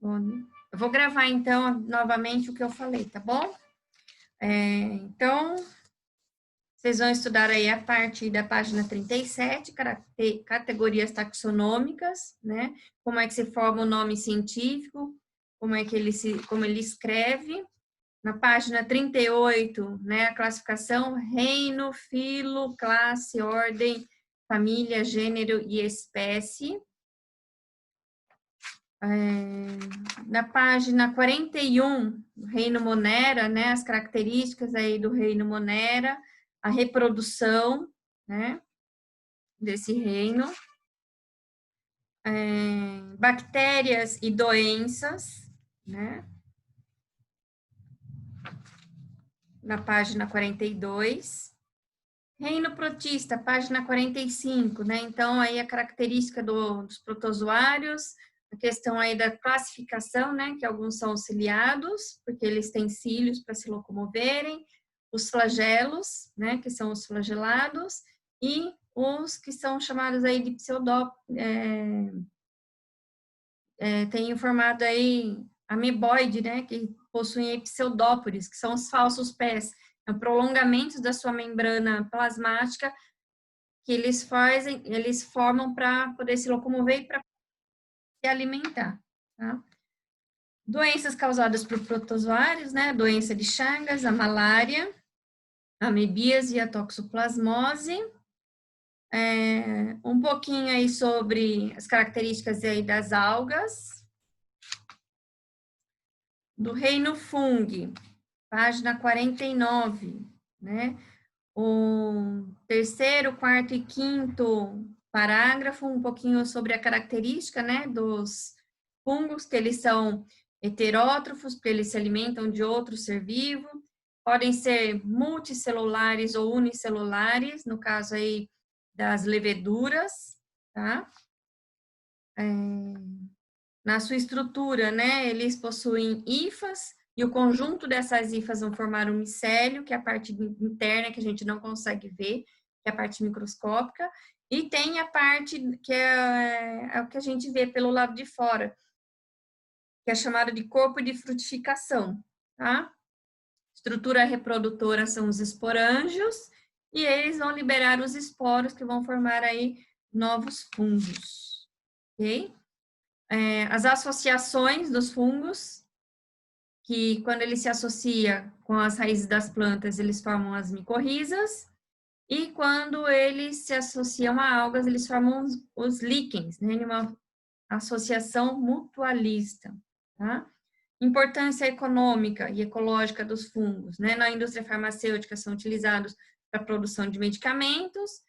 Bom, eu vou gravar, então, novamente o que eu falei, tá bom? Então, vocês vão estudar aí a partir da página 37, categorias taxonômicas, né? Como é que se forma o nome científico, como ele escreve. Na página 38, né, a classificação, reino, filo, classe, ordem, família, gênero e espécie. Na página 41, reino Monera, né, as características aí do reino Monera, a reprodução, né, desse reino, bactérias e doenças, né, na página 42. Reino protista, página 45, né, então aí a característica dos protozoários, a questão aí da classificação, né, que alguns são ciliados, porque eles têm cílios para se locomoverem, os flagelos, né, que são os flagelados, e os que são chamados aí de tem o formato aí ameboide, né, que possuem pseudópodes, que são os falsos pés, prolongamentos da sua membrana plasmática que eles formam para poder se locomover e para se alimentar, tá? Doenças causadas por protozoários, né? A doença de Chagas, a malária, a amebíase e a toxoplasmose. Um pouquinho aí sobre as características aí das algas. Do reino fungo, página 49, né? O terceiro, quarto e quinto parágrafo, um pouquinho sobre a característica, né, dos fungos, que eles são heterótrofos, porque eles se alimentam de outro ser vivo, podem ser multicelulares ou unicelulares, no caso aí das leveduras, tá? Na sua estrutura, né, eles possuem hifas, e o conjunto dessas hifas vão formar um micélio, que é a parte interna que a gente não consegue ver, que é a parte microscópica, e tem a parte que é o que a gente vê pelo lado de fora, que é chamada de corpo de frutificação, tá? Estrutura reprodutora são os esporângios, e eles vão liberar os esporos que vão formar aí novos fungos, ok? As associações dos fungos, que quando ele se associa com as raízes das plantas, eles formam as micorrizas, e quando eles se associam a algas, eles formam os líquens, né, em uma associação mutualista, tá? Importância econômica e ecológica dos fungos, né? Na indústria farmacêutica são utilizados para a produção de medicamentos,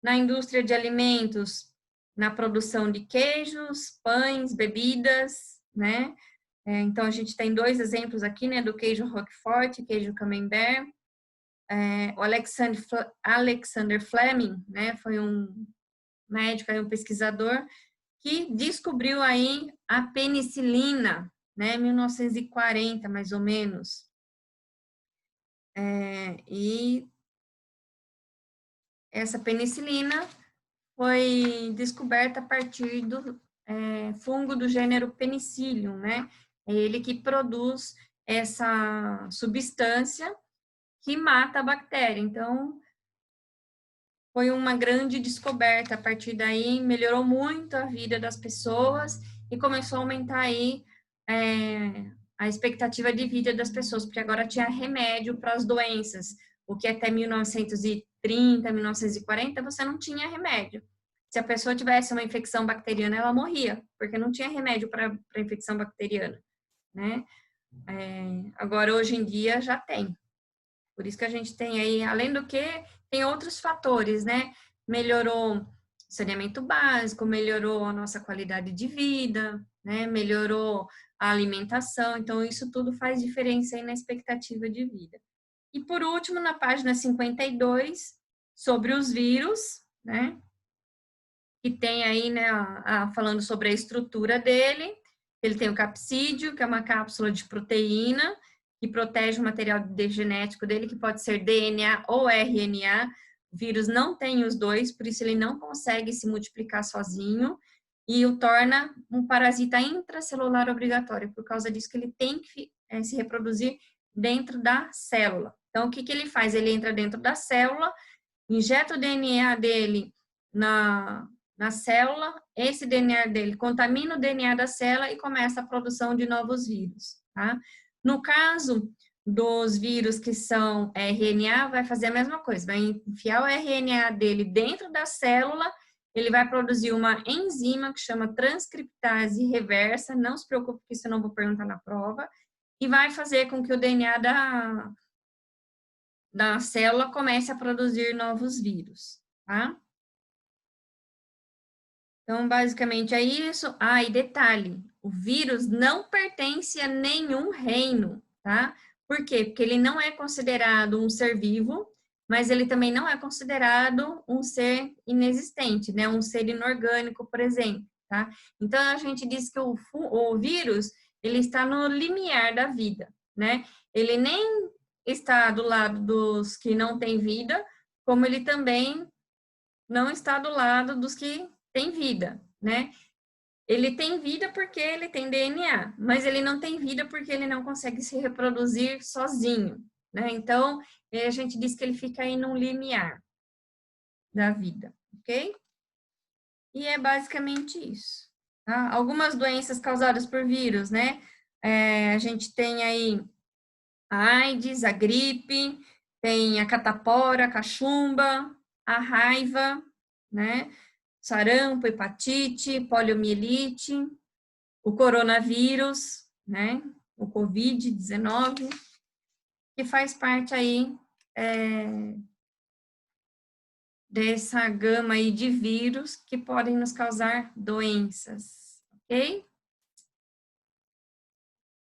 na indústria de alimentos, na produção de queijos, pães, bebidas, né? Então, a gente tem dois exemplos aqui, né, do queijo Roquefort e queijo Camembert. O Alexander Fleming, né, foi um médico, um pesquisador, que descobriu aí a penicilina, né, em 1940, mais ou menos. E essa penicilina foi descoberta a partir do fungo do gênero Penicillium, né? É ele que produz essa substância que mata a bactéria. Então, foi uma grande descoberta. A partir daí, melhorou muito a vida das pessoas e começou a aumentar aí a expectativa de vida das pessoas, porque agora tinha remédio para as doenças, o que até 1930, 1940, você não tinha remédio. Se a pessoa tivesse uma infecção bacteriana, ela morria, porque não tinha remédio para infecção bacteriana, né? Agora, hoje em dia, já tem. Por isso que a gente tem aí, além do que, tem outros fatores, né? Melhorou o saneamento básico, melhorou a nossa qualidade de vida, né? Melhorou a alimentação, então isso tudo faz diferença aí na expectativa de vida. E por último, na página 52, sobre os vírus, né? Que tem aí, né, falando sobre a estrutura dele. Ele tem o capsídeo, que é uma cápsula de proteína, que protege o material genético dele, que pode ser DNA ou RNA. O vírus não tem os dois, por isso ele não consegue se multiplicar sozinho. e o torna um parasita intracelular obrigatório, por causa disso que ele tem que se reproduzir dentro da célula. Então, o que ele faz? Ele entra dentro da célula, injeta o DNA dele na célula, esse DNA dele contamina o DNA da célula e começa a produção de novos vírus, tá? No caso dos vírus que são RNA, vai fazer a mesma coisa, vai enfiar o RNA dele dentro da célula, ele vai produzir uma enzima que chama transcriptase reversa, não se preocupe que isso eu não vou perguntar na prova, e vai fazer com que o DNA da célula comece a produzir novos vírus, tá? Então, basicamente é isso. Ah, e detalhe, o vírus não pertence a nenhum reino, tá? Por quê? Porque ele não é considerado um ser vivo, mas ele também não é considerado um ser inexistente, né? Um ser inorgânico, por exemplo, tá? Então, a gente diz que o vírus, ele está no limiar da vida, né? Ele nem está do lado dos que não têm vida, como ele também não está do lado dos que têm vida, né? Ele tem vida porque ele tem DNA, mas ele não tem vida porque ele não consegue se reproduzir sozinho, né? Então, a gente diz que ele fica aí num limiar da vida, ok? E é basicamente isso, tá? Algumas doenças causadas por vírus, né? A gente tem aí a AIDS, a gripe, tem a catapora, a cachumba, a raiva, né? Sarampo, hepatite, poliomielite, o coronavírus, né? O Covid-19, que faz parte aí dessa gama aí de vírus que podem nos causar doenças, ok?